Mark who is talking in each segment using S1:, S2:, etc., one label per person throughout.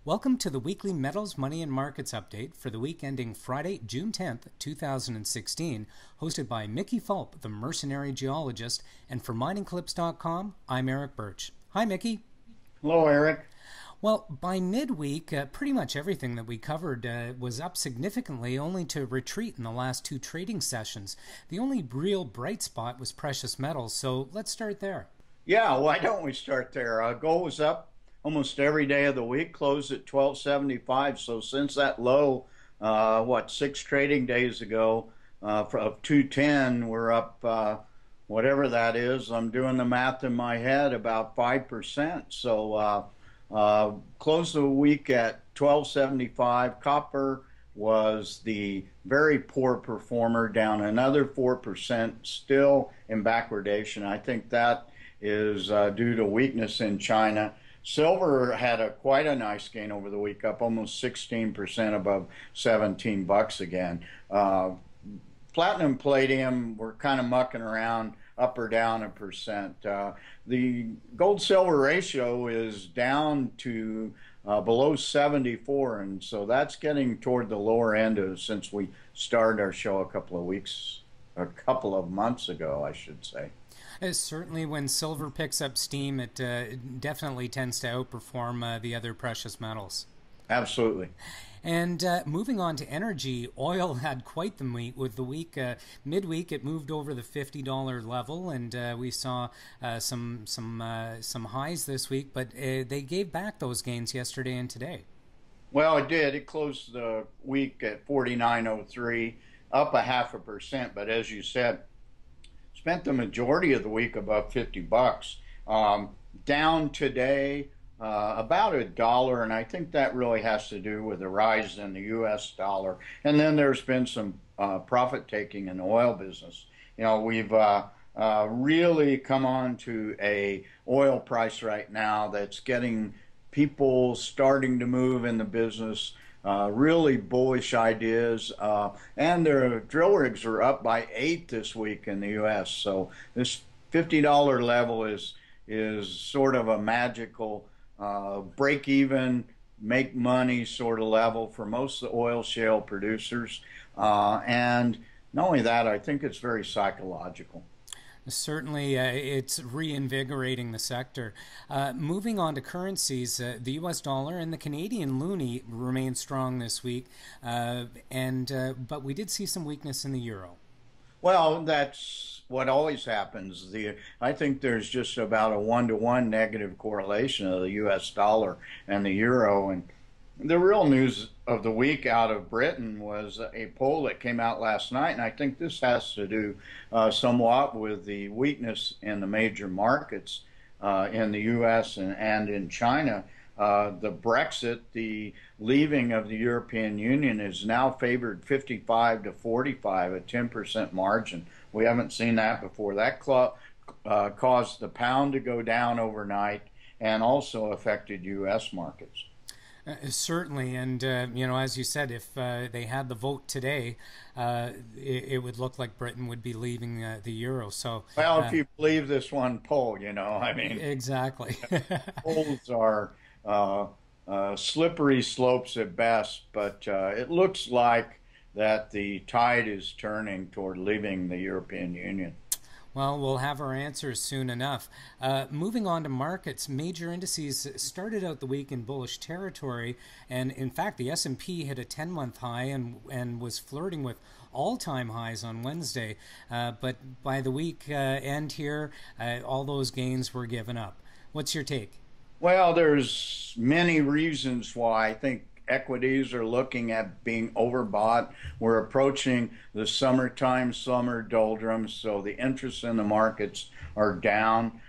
S1: Welcome to the weekly Metals, Money, and Markets update for the week ending Friday, June 10th, 2016, hosted by Mickey Fulp, the Mercenary Geologist, and for miningclips.com, I'm Eric Bertsch. Hi, Mickey.
S2: Hello, Eric.
S1: Well, by midweek, pretty much everything that we covered was up significantly, only to retreat in the last two trading sessions. The only real bright spot was precious metals, so let's start there.
S2: Yeah, why don't we start there? Gold was up almost every day of the week, closed at 1275. So since that low, six trading days ago of 210, we're up whatever that is. I'm doing the math in my head, about 5%. So closed the week at 1275. Copper was the very poor performer, down another 4%, still in backwardation. I think that is due to weakness in China. Silver had quite a nice gain over the week, up almost 16% above 17 bucks again. Platinum, palladium were kind of mucking around, up or down a percent. The gold silver ratio is down to below 74, and so that's getting toward the lower end of since we started our show a couple of months ago, I should say.
S1: Certainly, when silver picks up steam, it definitely tends to outperform the other precious metals.
S2: Absolutely.
S1: And moving on to energy, oil had quite the week. With the week midweek, it moved over the $50 level, and we saw some highs this week. But they gave back those gains yesterday and today.
S2: Well, it did. It closed the week at 49.03, up a half a percent. But as you said, spent the majority of the week above 50 bucks. Down today about $1, and I think that really has to do with the rise in the U.S. dollar. And then there's been some profit taking in the oil business. You know, we've really come on to a oil price right now that's getting people starting to move in the business. Really bullish ideas, and their drill rigs are up by 8 this week in the U.S. So this $50 level is sort of a magical break even, make money sort of level for most of the oil shale producers. And not only that, I think it's very psychological.
S1: Certainly, it's reinvigorating the sector. Moving on to currencies, the U.S. dollar and the Canadian loonie remain strong this week, but we did see some weakness in the euro.
S2: Well, that's what always happens. I think there's just about a 1-to-1 negative correlation of the U.S. dollar and the euro. And the real news of the week out of Britain was a poll that came out last night, and I think this has to do somewhat with the weakness in the major markets in the U.S. and in China. The Brexit, the leaving of the European Union, is now favored 55 to 45, a 10% margin. We haven't seen that before. That caused the pound to go down overnight and also affected U.S. markets.
S1: Certainly, and as you said, if they had the vote today, it would look like Britain would be leaving the euro. So,
S2: well, if you believe this one poll, I mean,
S1: exactly.
S2: Polls are slippery slopes at best, but it looks like that the tide is turning toward leaving the European Union.
S1: Well, we'll have our answers soon enough. Moving on to markets, major indices started out the week in bullish territory, and in fact, the S&P hit a 10-month high and was flirting with all-time highs on Wednesday. But by the week end here, all those gains were given up. What's your take?
S2: Well, there's many reasons why I think equities are looking at being overbought. We're approaching the summertime, summer doldrums, so the interest in the markets are down.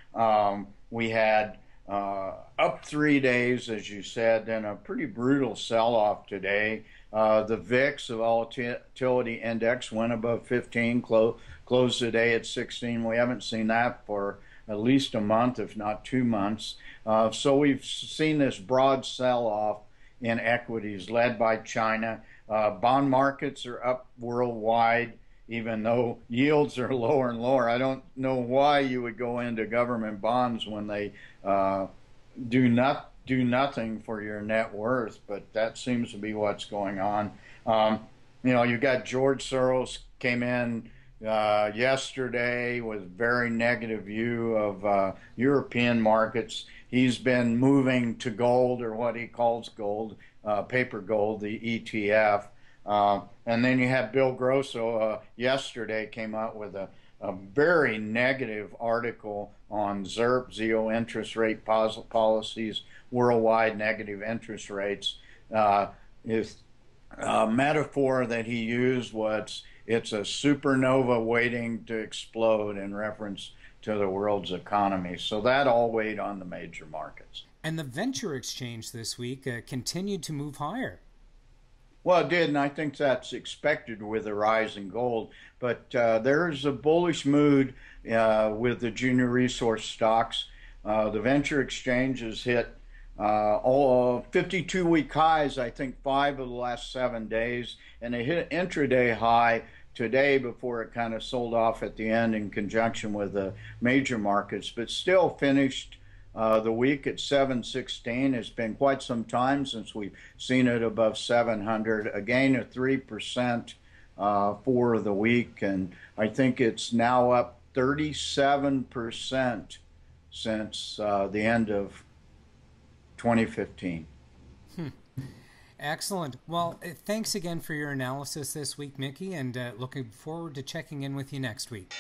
S2: We had up 3 days, as you said, then a pretty brutal sell-off today. The VIX, the volatility index, went above 15, closed today at 16. We haven't seen that for at least a month, if not 2 months. So we've seen this broad sell-off in equities led by China. Bond markets are up worldwide, even though yields are lower and lower. I don't know why you would go into government bonds when they do not do nothing for your net worth, but that seems to be what's going on. Um, you got George Soros came in yesterday with very negative view of European markets. He's been moving to gold, or what he calls gold, paper gold, the ETF. And then you had Bill Grosso yesterday came out with a very negative article on ZIRP, zero interest rate policies, worldwide negative interest rates. His metaphor that he used was it's a supernova waiting to explode in reference to the world's economy. So that all weighed on the major markets.
S1: And the venture exchange this week continued to move higher.
S2: Well, it did, and I think that's expected with the rise in gold. But there's a bullish mood with the junior resource stocks. The venture exchange has hit all 52-week highs, I think 5 of the last 7 days, and they hit an intraday high today before it kind of sold off at the end in conjunction with the major markets, but still finished the week at 716. It's been quite some time since we've seen it above 700. A gain of 3% for the week, and I think it's now up 37% since the end of 2015.
S1: Excellent. Well, thanks again for your analysis this week, Mickey, and looking forward to checking in with you next week.